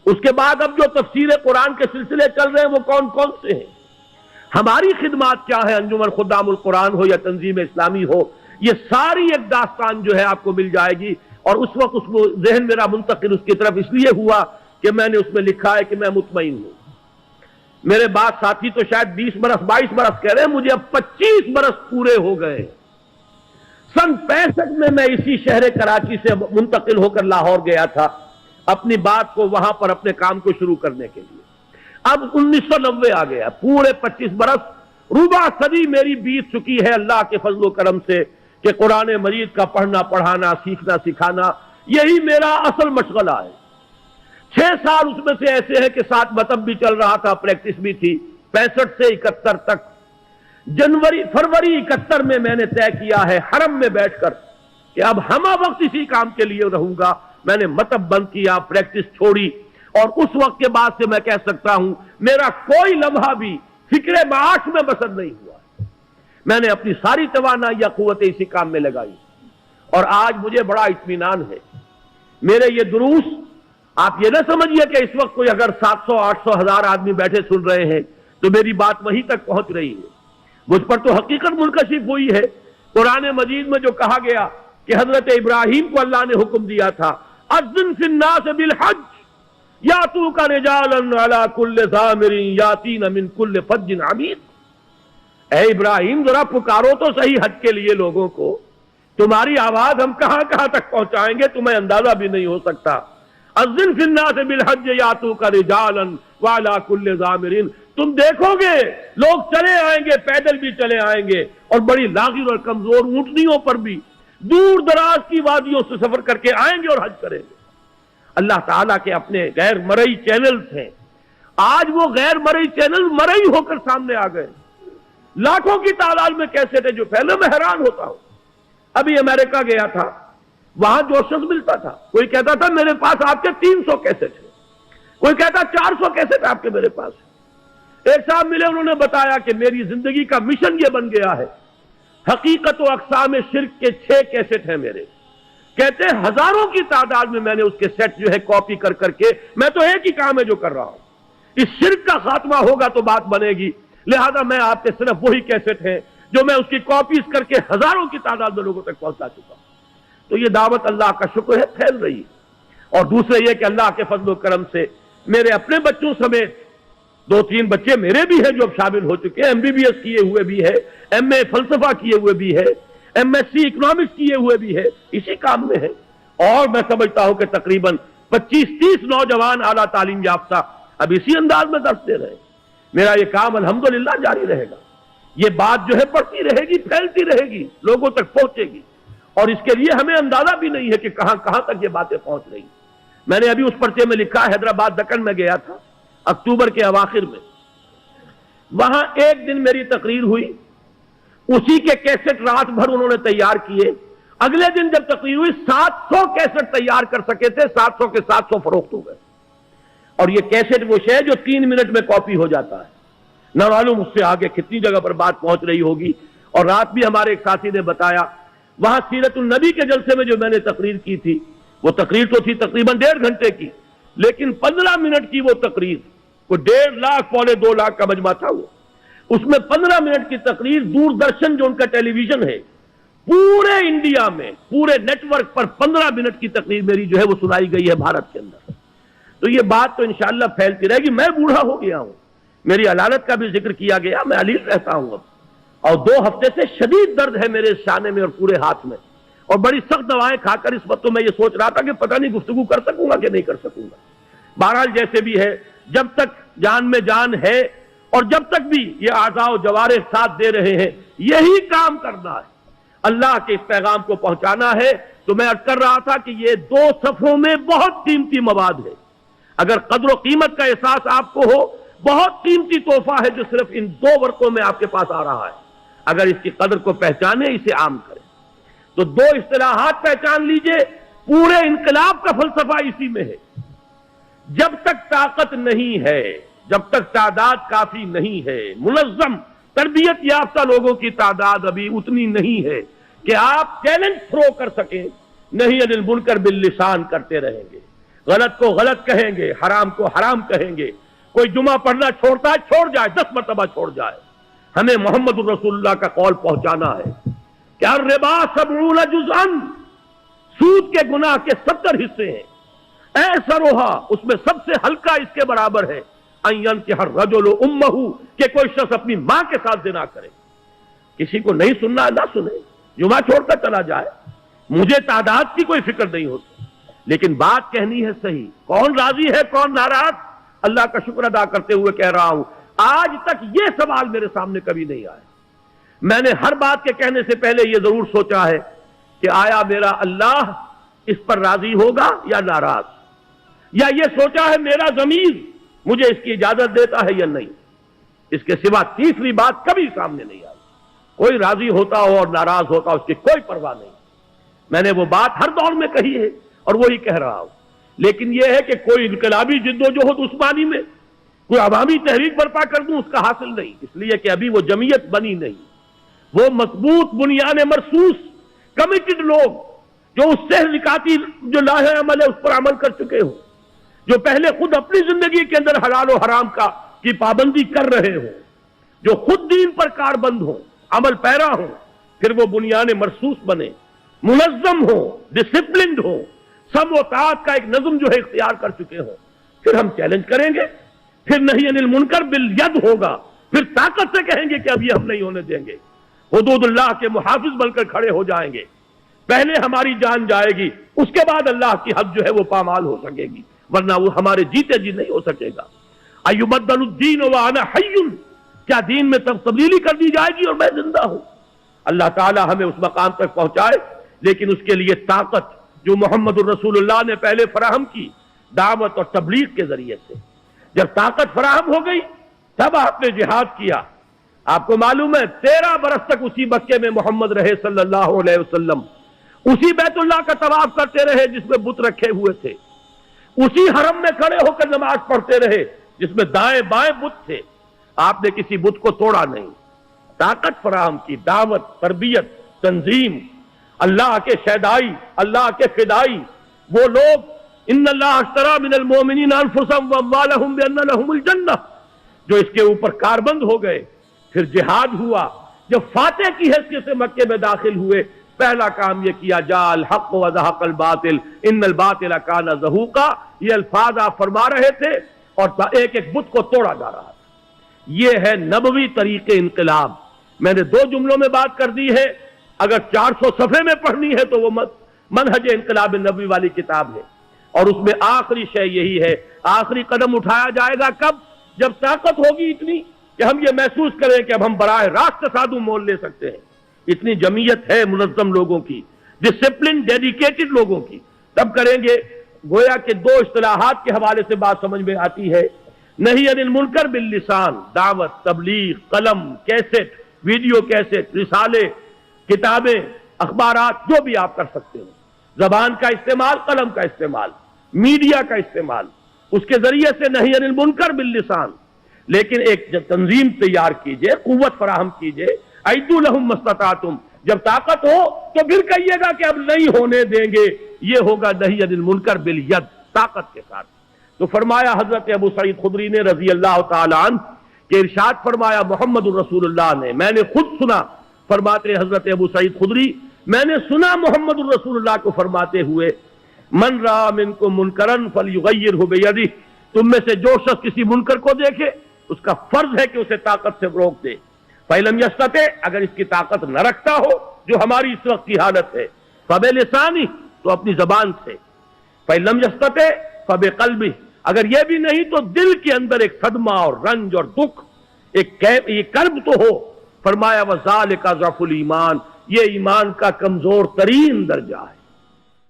اس کے بعد اب جو تفسیر قرآن کے سلسلے چل رہے ہیں وہ کون کون سے ہیں، ہماری خدمات کیا ہے، انجمن خدام القرآن ہو یا تنظیم اسلامی ہو، یہ ساری ایک داستان جو ہے آپ کو مل جائے گی۔ اور اس وقت اس کو ذہن میرا منتقل اس کی طرف اس لیے ہوا کہ میں نے اس میں لکھا ہے کہ میں مطمئن ہوں۔ میرے بعد ساتھی تو شاید 20 برس 22 برس کہہ رہے ہیں، مجھے اب 25 برس پورے ہو گئے۔ سن 65 میں میں اسی شہر کراچی سے منتقل ہو کر لاہور گیا تھا اپنی بات کو وہاں پر اپنے کام کو شروع کرنے کے لیے۔ اب 1990 آ گیا، پورے 25 برس ربع صدی میری بیت چکی ہے اللہ کے فضل و کرم سے کہ قرآن مجید کا پڑھنا پڑھانا سیکھنا سکھانا یہی میرا اصل مشغلہ ہے۔ 6 سال اس میں سے ایسے ہیں کہ 7 مطلب بھی چل رہا تھا، پریکٹس بھی تھی، 65 سے 71 تک۔ فروری 71 میں نے طے کیا ہے حرم میں بیٹھ کر کہ اب ہمہ وقت اسی کام کے لیے رہوں گا۔ میں نے مطلب بند کیا، پریکٹس چھوڑی، اور اس وقت کے بعد سے میں کہہ سکتا ہوں میرا کوئی لمحہ بھی فکر معاش میں بسر نہیں ہوا۔ میں نے اپنی ساری توانائی یا قوت اسی کام میں لگائی، اور آج مجھے بڑا اطمینان ہے۔ میرے یہ دروس آپ یہ نہ سمجھیے کہ اس وقت کوئی اگر 700 800 1000 آدمی بیٹھے سن رہے ہیں تو میری بات وہیں تک پہنچ رہی ہے، مجھ پر تو حقیقت منکشف ہوئی ہے۔ قرآن مجید میں جو کہا گیا کہ حضرت ابراہیم کو اللہ نے حکم دیا تھا اذن فی الناس بالحج یاتوک رجالا علی کل ضامر یاتین من کل فج عمیق، اے ابراہیم ذرا پکارو تو صحیح حج کے لیے لوگوں کو، تمہاری آواز ہم کہاں کہاں تک پہنچائیں گے تمہیں اندازہ بھی نہیں ہو سکتا۔ اذن فی الناس بالحج یاتوک رجالا وعلی کل ضامر، تم دیکھو گے لوگ چلے آئیں گے، پیدل بھی چلے آئیں گے، اور بڑی لاغر اور کمزور اونٹنیوں پر بھی دور دراز کی وادیوں سے سفر کر کے آئیں گے اور حج کریں گے۔ اللہ تعالیٰ کے اپنے غیر مرئی چینلز ہیں، آج وہ غیر مرئی چینل مرئی ہو کر سامنے آ گئے، لاکھوں کی تعداد میں کیسے تھے جو پہلے میں حیران ہوتا ہوں۔ ابھی امریکہ گیا تھا، وہاں جو شخص ملتا تھا کوئی کہتا تھا میرے پاس آپ کے 300 کیسٹ ہیں، کوئی کہتا 400 کیسٹ آپ کے میرے پاس۔ ایک صاحب ملے، انہوں نے بتایا کہ میری زندگی کا مشن یہ بن گیا ہے، حقیقت و اقسام شرک کے 6 کیسٹ ہیں میرے، کہتے ہیں ہزاروں کی تعداد میں نے اس کے سیٹ جو ہے کاپی کر کر کے، میں تو ایک ہی کام ہے جو کر رہا ہوں، اس شرک کا خاتمہ ہوگا تو بات بنے گی، لہذا میں آپ کے صرف وہی کیسٹ ہیں جو میں اس کی کاپیز کر کے ہزاروں کی تعداد میں لوگوں تک پہنچا چکا ہوں۔ تو یہ دعوت اللہ کا شکر ہے پھیل رہی ہے۔ اور دوسرے یہ کہ اللہ کے فضل و کرم سے میرے اپنے بچوں سمیت 2-3 بچے میرے بھی ہیں جو اب شامل ہو چکے ہیں، MBBS کیے ہوئے بھی ہے، MA فلسفہ کیے ہوئے بھی ہے، MSc اکنامکس کیے ہوئے بھی ہے، اسی کام میں ہے۔ اور میں سمجھتا ہوں کہ تقریباً 25-30 نوجوان اعلیٰ تعلیم یافتہ اب اسی انداز میں درس دے رہے ہیں۔ میرا یہ کام الحمدللہ جاری رہے گا، یہ بات جو ہے بڑھتی رہے گی، پھیلتی رہے گی، لوگوں تک پہنچے گی، اور اس کے لیے ہمیں اندازہ بھی نہیں ہے کہ کہاں کہاں تک یہ باتیں پہنچ رہی ہیں۔ میں نے ابھی اس پرچے میں لکھا، حیدرآباد دکن میں گیا تھا اکتوبر کے اواخر میں، وہاں ایک دن میری تقریر ہوئی، اسی کے کیسٹ رات بھر انہوں نے تیار کیے، اگلے دن جب تقریر ہوئی 700 کیسٹ تیار کر سکے تھے، 700 کے 700 فروخت ہو گئے۔ اور یہ کیسٹ وہ شے جو 3 منٹ میں کاپی ہو جاتا ہے، نہ معلوم اس سے آگے کتنی جگہ پر بات پہنچ رہی ہوگی۔ اور رات بھی ہمارے ایک ساتھی نے بتایا وہاں سیرت النبی کے جلسے میں جو میں نے تقریر کی تھی، وہ تقریر تو تھی تقریباً 1.5 گھنٹے کی، لیکن 15 منٹ کی وہ تقریر، وہ 1.5 لاکھ 2.25 لاکھ کا مجمع تھا، وہ اس میں 15 منٹ کی تقریر دوردرشن جو ان کا ٹیلی ویژن ہے پورے انڈیا میں پورے نیٹ ورک پر 15 منٹ کی تقریر میری جو ہے وہ سنائی گئی ہے بھارت کے اندر۔ تو یہ بات تو انشاءاللہ پھیلتی رہے گی۔ میں بوڑھا ہو گیا ہوں، میری علالت کا بھی ذکر کیا گیا، میں علیل رہتا ہوں اب، اور 2 ہفتے سے شدید درد ہے میرے شانے میں اور پورے ہاتھ میں، اور بڑی سخت دوائیں کھا کر اس وقت تو میں یہ سوچ رہا تھا کہ پتہ نہیں گفتگو کر سکوں گا کہ نہیں کر سکوں گا۔ بہرحال جیسے بھی ہے، جب تک جان میں جان ہے اور جب تک بھی یہ اعضاء و جوارح ساتھ دے رہے ہیں، یہی کام کرنا ہے، اللہ کے اس پیغام کو پہنچانا ہے۔ تو میں عرض کر رہا تھا کہ یہ 2 صفحوں میں بہت قیمتی مواد ہے، اگر قدر و قیمت کا احساس آپ کو ہو، بہت قیمتی تحفہ ہے جو صرف ان 2 ورقوں میں آپ کے پاس آ رہا ہے۔ اگر اس کی قدر کو پہچانے، اسے عام کریں، تو 2 اصطلاحات پہچان لیجئے، پورے انقلاب کا فلسفہ اسی میں ہے۔ جب تک طاقت نہیں ہے، جب تک تعداد کافی نہیں ہے، منظم تربیت یافتہ لوگوں کی تعداد ابھی اتنی نہیں ہے کہ آپ چیلنج تھرو کر سکیں، نہیں انل منکر باللسان کرتے رہیں گے، غلط کو غلط کہیں گے، حرام کو حرام کہیں گے. کوئی جمعہ پڑھنا چھوڑتا ہے چھوڑ جائے، 10 مرتبہ چھوڑ جائے. ہمیں محمد الرسول اللہ کا قول پہنچانا ہے کہ الربا 70 جزءا، سود کے گناہ کے 70 حصے ہیں. ایسرھا، اس میں سب سے ہلکا اس کے برابر ہے ان ينكح الرجل امہ، کہ کوئی شخص اپنی ماں کے ساتھ زنا کرے. کسی کو نہیں سننا نہ سنے، جمعہ چھوڑ کر چلا جائے. مجھے تعداد کی کوئی فکر نہیں ہوتی، لیکن بات کہنی ہے صحیح. کون راضی ہے کون ناراض، اللہ کا شکر ادا کرتے ہوئے کہہ رہا ہوں آج تک یہ سوال میرے سامنے کبھی نہیں آیا. میں نے ہر بات کے کہنے سے پہلے یہ ضرور سوچا ہے کہ آیا میرا اللہ اس پر راضی ہوگا یا ناراض، یا یہ سوچا ہے میرا ضمیر مجھے اس کی اجازت دیتا ہے یا نہیں. اس کے سوا تیسری بات کبھی سامنے نہیں آئی. کوئی راضی ہوتا ہو اور ناراض ہوتا ہو اس کی کوئی پرواہ نہیں. میں نے وہ بات ہر دور میں کہی ہے اور وہی کہہ رہا ہوں. لیکن یہ ہے کہ کوئی انقلابی جدوجہد عثمانی میں کوئی عوامی تحریک برپا کر دوں، اس کا حاصل نہیں، اس لیے کہ ابھی وہ جمعیت بنی نہیں. وہ مضبوط بنیان مرصوص کمیٹڈ لوگ جو اس سے نکاتی جو لاہ عمل ہے اس پر عمل کر چکے ہوں، جو پہلے خود اپنی زندگی کے اندر حلال و حرام کی پابندی کر رہے ہوں، جو خود دین پر کاربند ہوں، عمل پیرا ہوں، پھر وہ بنیان مرصوص بنے، منظم ہوں، ڈسپلنڈ ہوں، سب و طاعت کا ایک نظم جو ہے اختیار کر چکے ہوں. پھر ہم چیلنج کریں گے، پھر نہی عن المنکر بالید ہوگا، پھر طاقت سے کہیں گے کہ اب یہ ہم نہیں ہونے دیں گے. حدود اللہ کے محافظ بن کر کھڑے ہو جائیں گے. پہلے ہماری جان جائے گی، اس کے بعد اللہ کی حد جو ہے وہ پامال ہو سکے گی، ورنہ وہ ہمارے جیتے جی نہیں ہو سکے گا. ایبدل الدین وانا حی، کیا دین میں تبدیلی کر دی جائے گی اور میں زندہ ہوں؟ اللہ تعالی ہمیں اس مقام تک پہنچائے، لیکن اس کے لیے طاقت جو محمد الرسول اللہ نے پہلے فراہم کی دعوت اور تبلیغ کے ذریعے سے. جب طاقت فراہم ہو گئی تب آپ نے جہاد کیا. آپ کو معلوم ہے 13 برس تک اسی مکے میں محمد رہے صلی اللہ علیہ وسلم، اسی بیت اللہ کا طواف کرتے رہے جس میں بت رکھے ہوئے تھے، اسی حرم میں کھڑے ہو کر نماز پڑھتے رہے جس میں دائیں بائیں بت تھے. آپ نے کسی بت کو توڑا نہیں. طاقت فراہم کی، دعوت، تربیت، تنظیم، اللہ کے شیدائی، اللہ کے فدائی، وہ لوگ ان اللہ اشتری من المؤمنین انفسهم واموالهم بان لهم الجنہ، جو اس کے اوپر کاربند ہو گئے. پھر جہاد ہوا. جب فاتح کی حیثیت سے مکے میں داخل ہوئے پہلا کام یہ کیا جاء الحق وزهق الباطل ان الباطل کان زہوقا. یہ الفاظ آپ فرما رہے تھے اور ایک ایک بت کو توڑا جا رہا تھا. یہ ہے نبوی طریق انقلاب. میں نے 2 جملوں میں بات کر دی ہے، اگر 400 صفحے میں پڑھنی ہے تو وہ منہج انقلاب نبوی والی کتاب ہے. اور اس میں آخری شے یہی ہے، آخری قدم اٹھایا جائے گا کب؟ جب طاقت ہوگی اتنی کہ ہم یہ محسوس کریں کہ اب ہم براہ راست تصادم مول لے سکتے ہیں. اتنی جمعیت ہے منظم لوگوں کی، ڈسپلن ڈیڈیکیٹڈ لوگوں کی، تب کریں گے. گویا کہ 2 اصطلاحات کے حوالے سے بات سمجھ میں آتی ہے. نہی عن المنکر باللسان، دعوت، تبلیغ، قلم، کیسٹ، ویڈیو کیسٹ، رسالے، کتابیں، اخبارات، جو بھی آپ کر سکتے ہو. زبان کا استعمال، قلم کا استعمال، میڈیا کا استعمال، اس کے ذریعے سے نہی عن المنکر باللسان. لیکن ایک جب تنظیم تیار کیجئے، قوت فراہم کیجئے. اعدوا لهم ما استطعتم، جب طاقت ہو تو پھر کہیے گا کہ اب نہیں ہونے دیں گے. یہ ہوگا نہی عن المنکر بالید، طاقت کے ساتھ. تو فرمایا حضرت ابو سعید خدری نے رضی اللہ تعالی عنہ کہ ارشاد فرمایا محمد الرسول اللہ نے، میں نے خود سنا، فرماتے حضرت ابو سعید خدری، میں نے سنا محمد الرسول اللہ کو فرماتے ہوئے من رأى منکم منکرا فلیغیرہ بیدہ، تم میں سے جو شخص کسی منکر کو دیکھے اس کا فرض ہے کہ اسے طاقت سے روک دے. فَإِلَمْ يَسْتَطِعْ، اگر اس کی طاقت نہ رکھتا ہو جو ہماری اس وقت کی حالت ہے، فَبِلِسَانِهِ، تو اپنی زبان سے، فَإِلَمْ يَسْتَطِعْ فَبِقَلْبِهِ، اگر یہ بھی نہیں تو دل کے اندر ایک صدمہ اور رنج اور دکھ، یہ کرب تو ہو. فرمایا وَذَلِكَ ضَعْفُ الْإِيمَانِ، یہ ایمان کا کمزور ترین درجہ ہے.